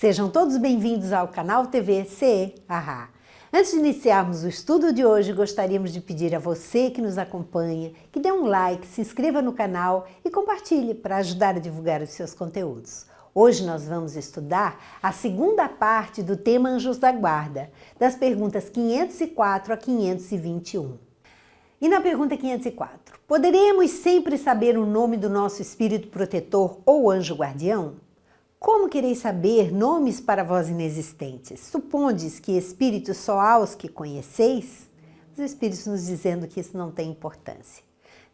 Sejam todos bem-vindos ao canal TV CE Ahá. Antes de iniciarmos o estudo de hoje, gostaríamos de pedir a você que nos acompanha que dê um like, se inscreva no canal e compartilhe para ajudar a divulgar os seus conteúdos. Hoje nós vamos estudar a segunda parte do tema Anjos da Guarda, das perguntas 504 a 521. E na pergunta 504, poderemos sempre saber o nome do nosso espírito protetor ou anjo guardião? Como quereis saber nomes para vós inexistentes? Supondes que espíritos só há os que conheceis? Os espíritos nos dizendo que isso não tem importância.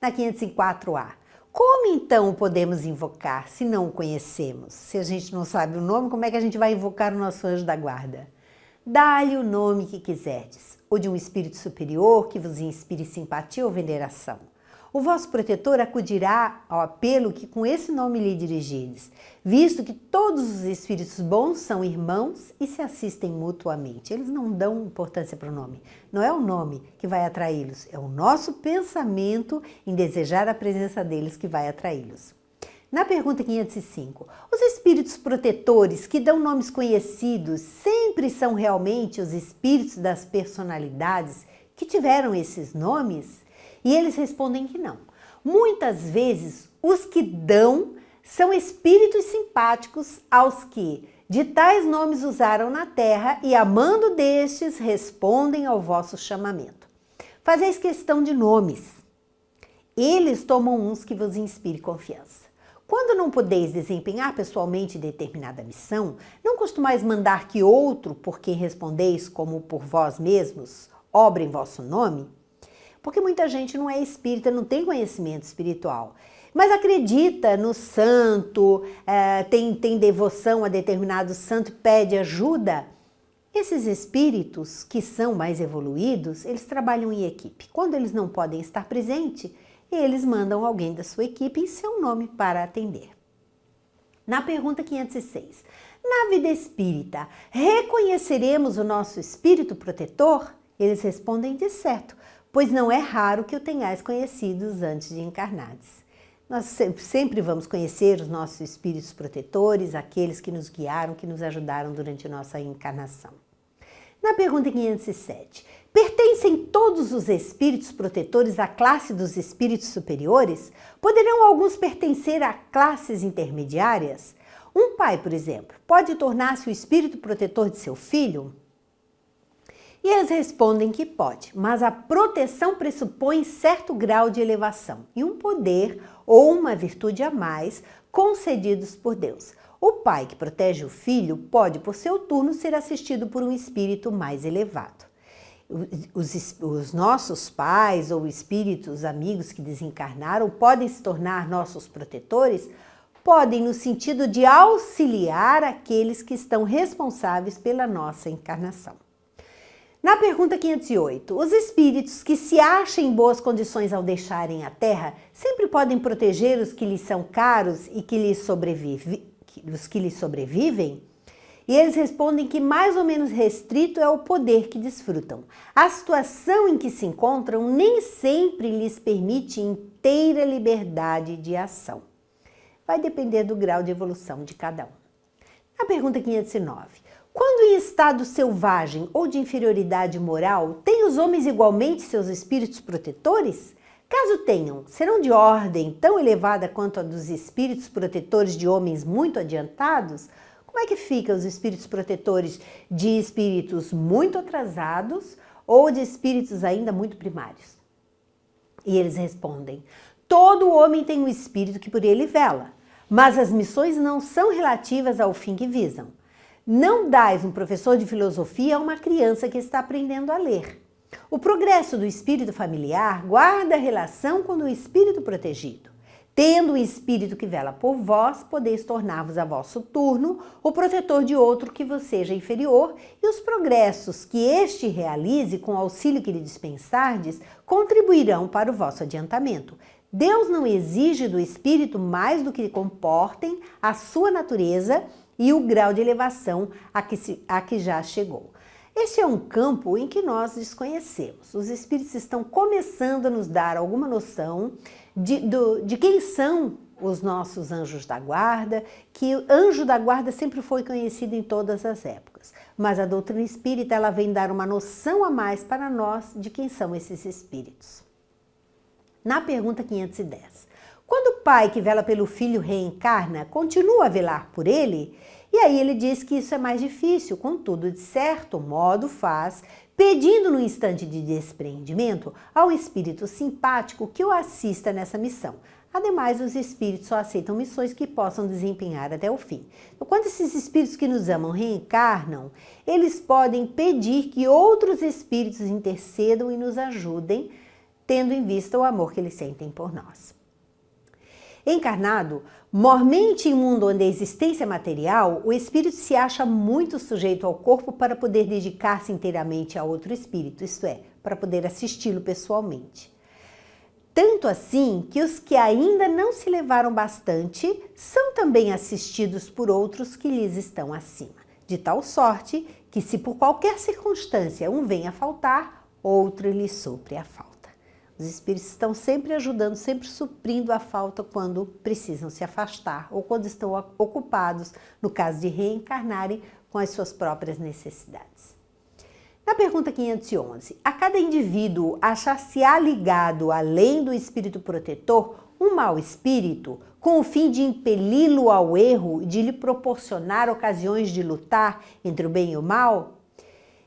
Na 504A, como então o podemos invocar se não o conhecemos? Se a gente não sabe o nome, como é que a gente vai invocar o nosso anjo da guarda? Dá-lhe o nome que quiserdes, ou de um espírito superior que vos inspire simpatia ou veneração. O vosso protetor acudirá ao apelo que com esse nome lhe dirigides, visto que todos os espíritos bons são irmãos e se assistem mutuamente. Eles não dão importância para o nome. Não é o nome que vai atraí-los, é o nosso pensamento em desejar a presença deles que vai atraí-los. Na pergunta 505, os espíritos protetores que dão nomes conhecidos sempre são realmente os espíritos das personalidades que tiveram esses nomes? E eles respondem que não. Muitas vezes, os que dão são espíritos simpáticos aos que de tais nomes usaram na terra e, amando destes, respondem ao vosso chamamento. Fazeis questão de nomes. Eles tomam uns que vos inspire confiança. Quando não podeis desempenhar pessoalmente determinada missão, não costumais mandar que outro, por quem respondeis como por vós mesmos, obre em vosso nome? Porque muita gente não é espírita, não tem conhecimento espiritual, mas acredita no santo, tem devoção a determinado santo, pede ajuda. Esses espíritos que são mais evoluídos, eles trabalham em equipe. Quando eles não podem estar presentes, eles mandam alguém da sua equipe em seu nome para atender. Na pergunta 506, na vida espírita, reconheceremos o nosso espírito protetor? Eles respondem de certo, pois não é raro que o tenhais conhecidos antes de encarnardes. Nós sempre vamos conhecer os nossos espíritos protetores, aqueles que nos guiaram, que nos ajudaram durante a nossa encarnação. Na pergunta 507, pertencem todos os espíritos protetores à classe dos espíritos superiores? Poderão alguns pertencer a classes intermediárias? Um pai, por exemplo, pode tornar-se o espírito protetor de seu filho? E eles respondem que pode, mas a proteção pressupõe certo grau de elevação e um poder ou uma virtude a mais concedidos por Deus. O pai que protege o filho pode, por seu turno, ser assistido por um espírito mais elevado. Os nossos pais ou espíritos amigos que desencarnaram podem se tornar nossos protetores? Podem, no sentido de auxiliar aqueles que estão responsáveis pela nossa encarnação. Na pergunta 508, os espíritos que se acham em boas condições ao deixarem a Terra sempre podem proteger os que lhes são caros e os que lhes sobrevivem? E eles respondem que mais ou menos restrito é o poder que desfrutam. A situação em que se encontram nem sempre lhes permite inteira liberdade de ação. Vai depender do grau de evolução de cada um. Na pergunta 509, quando em estado selvagem ou de inferioridade moral, têm os homens igualmente seus espíritos protetores? Caso tenham, serão de ordem tão elevada quanto a dos espíritos protetores de homens muito adiantados? Como é que ficam os espíritos protetores de espíritos muito atrasados ou de espíritos ainda muito primários? E eles respondem, todo homem tem um espírito que por ele vela, mas as missões não são relativas ao fim que visam. Não dais um professor de filosofia a uma criança que está aprendendo a ler. O progresso do espírito familiar guarda relação com o espírito protegido. Tendo um espírito que vela por vós, podeis tornar-vos a vosso turno o protetor de outro que vos seja inferior, e os progressos que este realize com o auxílio que lhe dispensardes contribuirão para o vosso adiantamento. Deus não exige do espírito mais do que comportem a sua natureza e o grau de elevação a que já chegou. Este é um campo em que nós desconhecemos. Os espíritos estão começando a nos dar alguma noção de quem são os nossos anjos da guarda, que o anjo da guarda sempre foi conhecido em todas as épocas. Mas a doutrina espírita ela vem dar uma noção a mais para nós de quem são esses espíritos. Na pergunta 510, quando o pai que vela pelo filho reencarna, continua a velar por ele? E aí ele diz que isso é mais difícil, contudo, de certo modo faz, pedindo no instante de despreendimento ao espírito simpático que o assista nessa missão. Ademais, os espíritos só aceitam missões que possam desempenhar até o fim. Então, quando esses espíritos que nos amam reencarnam, eles podem pedir que outros espíritos intercedam e nos ajudem, tendo em vista o amor que eles sentem por nós. Encarnado, mormente em um mundo onde a existência é material, o espírito se acha muito sujeito ao corpo para poder dedicar-se inteiramente a outro espírito, isto é, para poder assisti-lo pessoalmente. Tanto assim que os que ainda não se levaram bastante são também assistidos por outros que lhes estão acima, de tal sorte que se por qualquer circunstância um vem a faltar, outro lhe supre a falta. Os espíritos estão sempre ajudando, sempre suprindo a falta quando precisam se afastar ou quando estão ocupados, no caso de reencarnarem, com as suas próprias necessidades. Na pergunta 511, a cada indivíduo achar-se-á ligado, além do espírito protetor, um mau espírito, com o fim de impeli-lo ao erro e de lhe proporcionar ocasiões de lutar entre o bem e o mal?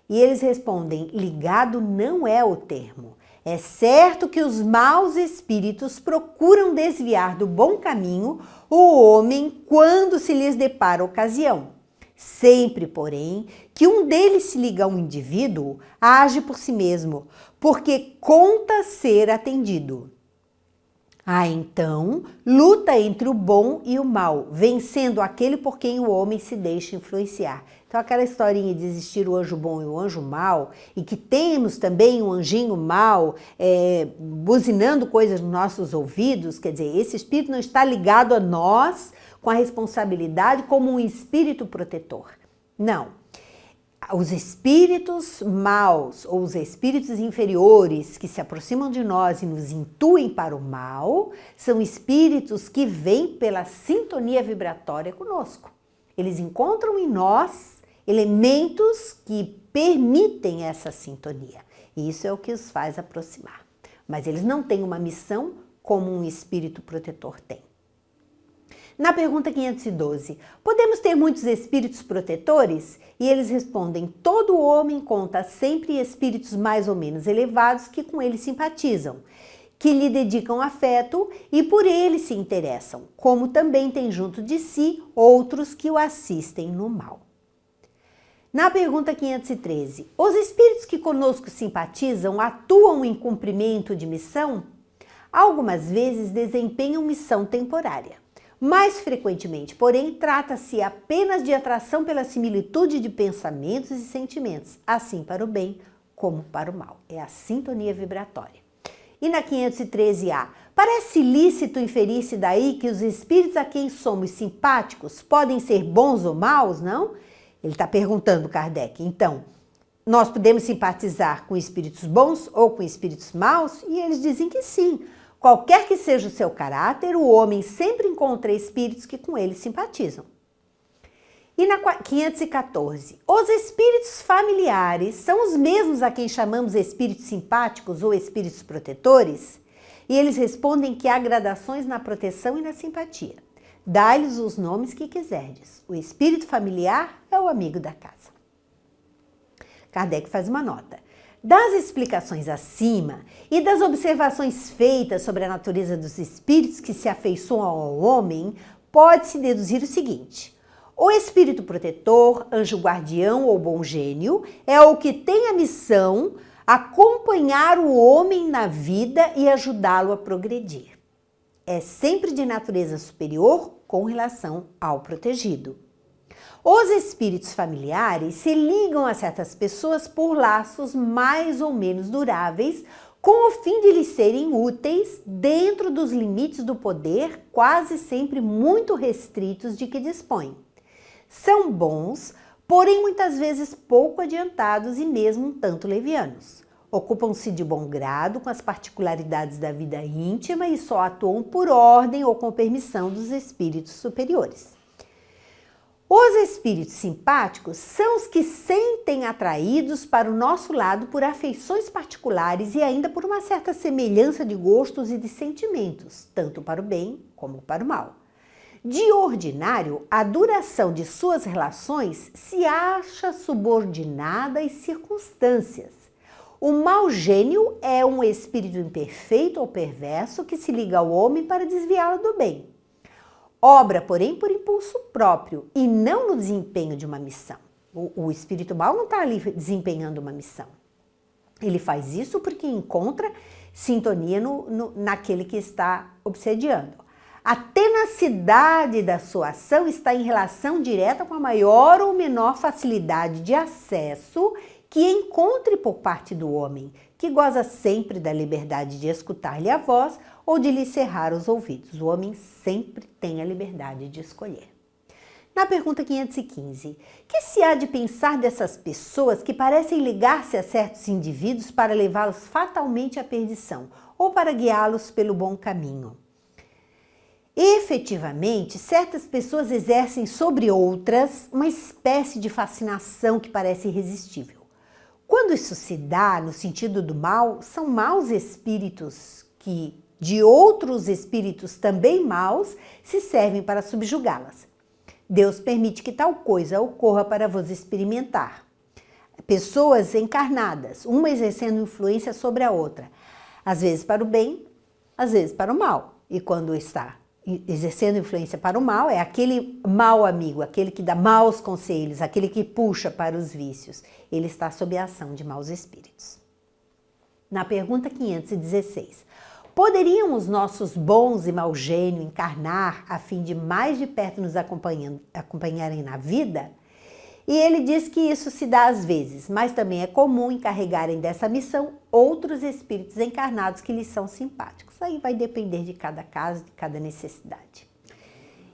E eles respondem, ligado não é o termo. É certo que os maus espíritos procuram desviar do bom caminho o homem quando se lhes depara ocasião. Sempre, porém, que um deles se liga a um indivíduo, age por si mesmo, porque conta ser atendido. Então, luta entre o bom e o mal, vencendo aquele por quem o homem se deixa influenciar. Então, aquela historinha de existir o anjo bom e o anjo mau, e que temos também um anjinho mau buzinando coisas nos nossos ouvidos, quer dizer, esse espírito não está ligado a nós com a responsabilidade como um espírito protetor. Não. Os espíritos maus ou os espíritos inferiores que se aproximam de nós e nos intuem para o mal são espíritos que vêm pela sintonia vibratória conosco. Eles encontram em nós elementos que permitem essa sintonia. E isso é o que os faz aproximar. Mas eles não têm uma missão como um espírito protetor tem. Na pergunta 512, podemos ter muitos espíritos protetores? E eles respondem, todo homem conta sempre espíritos mais ou menos elevados que com ele simpatizam, que lhe dedicam afeto e por ele se interessam, como também tem junto de si outros que o assistem no mal. Na pergunta 513, os espíritos que conosco simpatizam atuam em cumprimento de missão? Algumas vezes desempenham missão temporária. Mais frequentemente, porém, trata-se apenas de atração pela similitude de pensamentos e sentimentos, assim para o bem como para o mal. É a sintonia vibratória. E na 513A, parece lícito inferir-se daí que os espíritos a quem somos simpáticos podem ser bons ou maus, não? Ele está perguntando, Kardec. Então, nós podemos simpatizar com espíritos bons ou com espíritos maus? E eles dizem que sim. Qualquer que seja o seu caráter, o homem sempre encontra espíritos que com ele simpatizam. E na 514, os espíritos familiares são os mesmos a quem chamamos espíritos simpáticos ou espíritos protetores? E eles respondem que há gradações na proteção e na simpatia. Dá-lhes os nomes que quiserdes. O espírito familiar é o amigo da casa. Kardec faz uma nota. Das explicações acima e das observações feitas sobre a natureza dos espíritos que se afeiçoam ao homem, pode-se deduzir o seguinte: o espírito protetor, anjo guardião ou bom gênio é o que tem a missão acompanhar o homem na vida e ajudá-lo a progredir. É sempre de natureza superior com relação ao protegido. Os espíritos familiares se ligam a certas pessoas por laços mais ou menos duráveis, com o fim de lhes serem úteis dentro dos limites do poder, quase sempre muito restritos de que dispõem. São bons, porém muitas vezes pouco adiantados e mesmo um tanto levianos. Ocupam-se de bom grado com as particularidades da vida íntima e só atuam por ordem ou com permissão dos espíritos superiores. Os espíritos simpáticos são os que sentem atraídos para o nosso lado por afeições particulares e ainda por uma certa semelhança de gostos e de sentimentos, tanto para o bem como para o mal. De ordinário, a duração de suas relações se acha subordinada às circunstâncias. O mau gênio é um espírito imperfeito ou perverso que se liga ao homem para desviá-lo do bem. Obra, porém, por impulso próprio e não no desempenho de uma missão. O espírito mau não está ali desempenhando uma missão. Ele faz isso porque encontra sintonia naquele que está obsediando. A tenacidade da sua ação está em relação direta com a maior ou menor facilidade de acesso que encontre por parte do homem, que goza sempre da liberdade de escutar-lhe a voz ou de lhe cerrar os ouvidos. O homem sempre tem a liberdade de escolher. Na pergunta 515, que se há de pensar dessas pessoas que parecem ligar-se a certos indivíduos para levá-los fatalmente à perdição ou para guiá-los pelo bom caminho? Efetivamente, certas pessoas exercem sobre outras uma espécie de fascinação que parece irresistível. Quando isso se dá no sentido do mal, são maus espíritos que, de outros espíritos também maus, se servem para subjugá-las. Deus permite que tal coisa ocorra para vos experimentar. Pessoas encarnadas, uma exercendo influência sobre a outra, às vezes para o bem, às vezes para o mal. E quando está exercendo influência para o mal, é aquele mau amigo, aquele que dá maus conselhos, aquele que puxa para os vícios. Ele está sob a ação de maus espíritos. Na pergunta 516, poderiam os nossos bons e mau gênio encarnar a fim de mais de perto nos acompanharem na vida? E ele diz que isso se dá às vezes, mas também é comum encarregarem dessa missão outros espíritos encarnados que lhes são simpáticos. Aí vai depender de cada caso, de cada necessidade.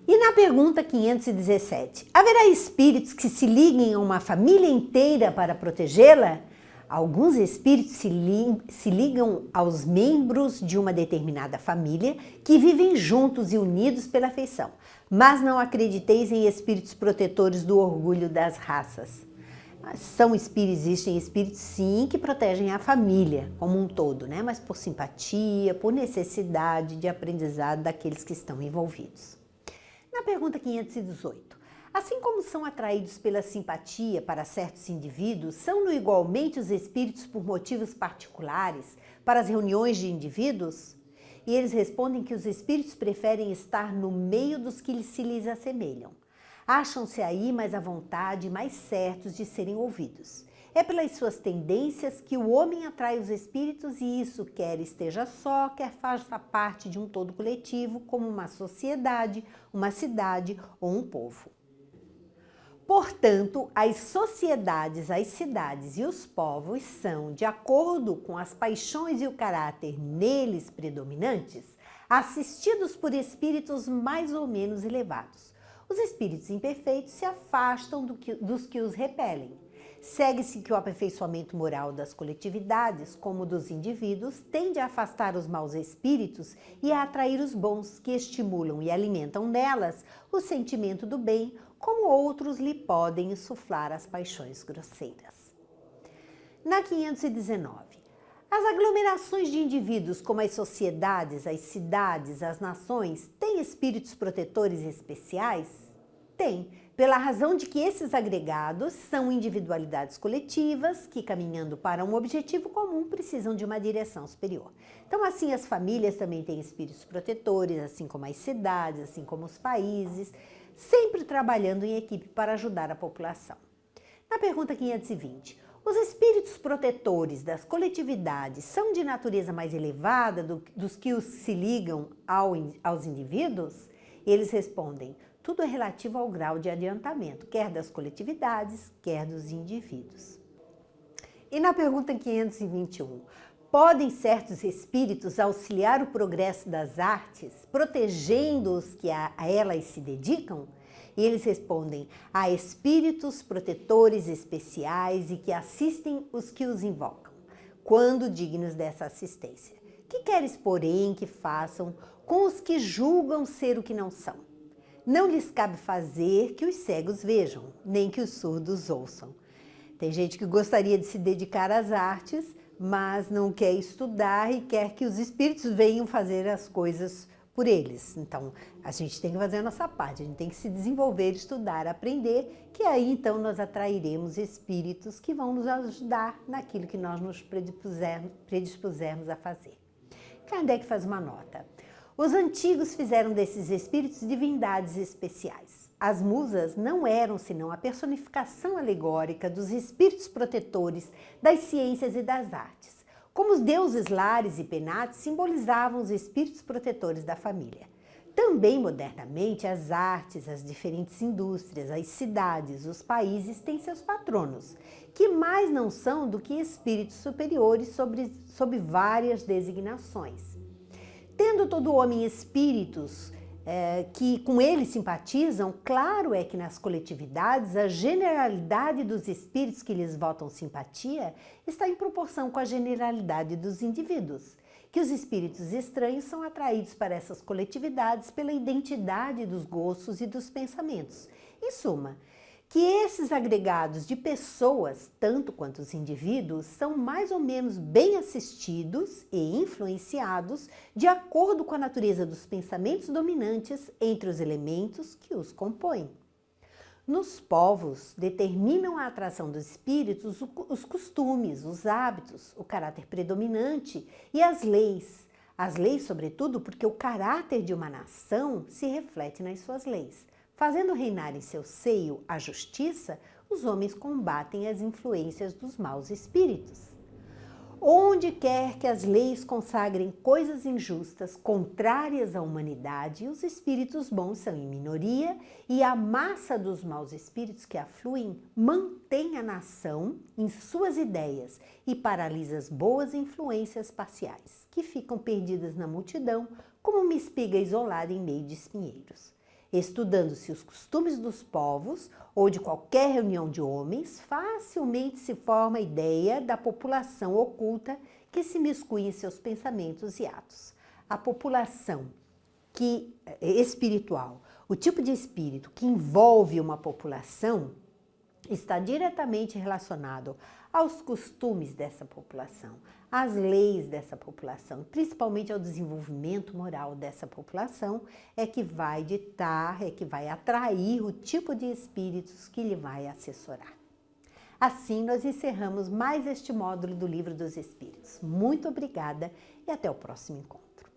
E na pergunta 517, haverá espíritos que se liguem a uma família inteira para protegê-la? Alguns espíritos se ligam aos membros de uma determinada família que vivem juntos e unidos pela afeição. Mas não acrediteis em espíritos protetores do orgulho das raças. Existem espíritos sim que protegem a família como um todo, né? Mas por simpatia, por necessidade de aprendizado daqueles que estão envolvidos. Na pergunta 518, assim como são atraídos pela simpatia para certos indivíduos, são igualmente os espíritos por motivos particulares para as reuniões de indivíduos? E eles respondem que os espíritos preferem estar no meio dos que se lhes assemelham. Acham-se aí mais à vontade e mais certos de serem ouvidos. É pelas suas tendências que o homem atrai os espíritos e isso quer esteja só, quer faça parte de um todo coletivo, como uma sociedade, uma cidade ou um povo. Portanto, as sociedades, as cidades e os povos são, de acordo com as paixões e o caráter neles predominantes, assistidos por espíritos mais ou menos elevados. Os espíritos imperfeitos se afastam dos que os repelem. Segue-se que o aperfeiçoamento moral das coletividades, como dos indivíduos, tende a afastar os maus espíritos e a atrair os bons, que estimulam e alimentam nelas o sentimento do bem, como outros lhe podem insuflar as paixões grosseiras. Na 519, as aglomerações de indivíduos, como as sociedades, as cidades, as nações, têm espíritos protetores especiais? Tem, pela razão de que esses agregados são individualidades coletivas que, caminhando para um objetivo comum, precisam de uma direção superior. Então, assim, as famílias também têm espíritos protetores, assim como as cidades, assim como os países, sempre trabalhando em equipe para ajudar a população. Na pergunta 520, os espíritos protetores das coletividades são de natureza mais elevada dos que os se ligam aos indivíduos? E eles respondem, tudo é relativo ao grau de adiantamento, quer das coletividades, quer dos indivíduos. E na pergunta 521, podem certos espíritos auxiliar o progresso das artes, protegendo os que a elas se dedicam? E eles respondem, há espíritos protetores especiais e que assistem os que os invocam. quando dignos dessa assistência. Que queres, porém, que façam com os que julgam ser o que não são? Não lhes cabe fazer que os cegos vejam, nem que os surdos ouçam. Tem gente que gostaria de se dedicar às artes, mas não quer estudar e quer que os espíritos venham fazer as coisas por eles. Então, a gente tem que fazer a nossa parte, a gente tem que se desenvolver, estudar, aprender, que aí então nós atrairemos espíritos que vão nos ajudar naquilo que nós nos predispusermos a fazer. Kardec faz uma nota. Os antigos fizeram desses espíritos divindades especiais. As musas não eram senão a personificação alegórica dos espíritos protetores das ciências e das artes. Como os deuses Lares e Penates simbolizavam os espíritos protetores da família. Também, modernamente, as artes, as diferentes indústrias, as cidades, os países têm seus patronos, que mais não são do que espíritos superiores sob várias designações. Tendo todo homem espíritos que com ele simpatizam, claro é que nas coletividades a generalidade dos espíritos que lhes votam simpatia está em proporção com a generalidade dos indivíduos, que os espíritos estranhos são atraídos para essas coletividades pela identidade dos gostos e dos pensamentos. Em suma, que esses agregados de pessoas, tanto quanto os indivíduos, são mais ou menos bem assistidos e influenciados de acordo com a natureza dos pensamentos dominantes entre os elementos que os compõem. Nos povos, determinam a atração dos espíritos os costumes, os hábitos, o caráter predominante e as leis. As leis, sobretudo, porque o caráter de uma nação se reflete nas suas leis. Fazendo reinar em seu seio a justiça, os homens combatem as influências dos maus espíritos. Onde quer que as leis consagrem coisas injustas, contrárias à humanidade, os espíritos bons são em minoria e a massa dos maus espíritos que afluem mantém a nação em suas ideias e paralisa as boas influências parciais, que ficam perdidas na multidão como uma espiga isolada em meio de espinheiros. Estudando-se os costumes dos povos ou de qualquer reunião de homens, facilmente se forma a ideia da população oculta que se miscui em seus pensamentos e atos. A população espiritual, o tipo de espírito que envolve uma população, está diretamente relacionado aos costumes dessa população, às leis dessa população, principalmente ao desenvolvimento moral dessa população, é que vai ditar, é que vai atrair o tipo de espíritos que lhe vai assessorar. Assim, nós encerramos mais este módulo do Livro dos Espíritos. Muito obrigada e até o próximo encontro.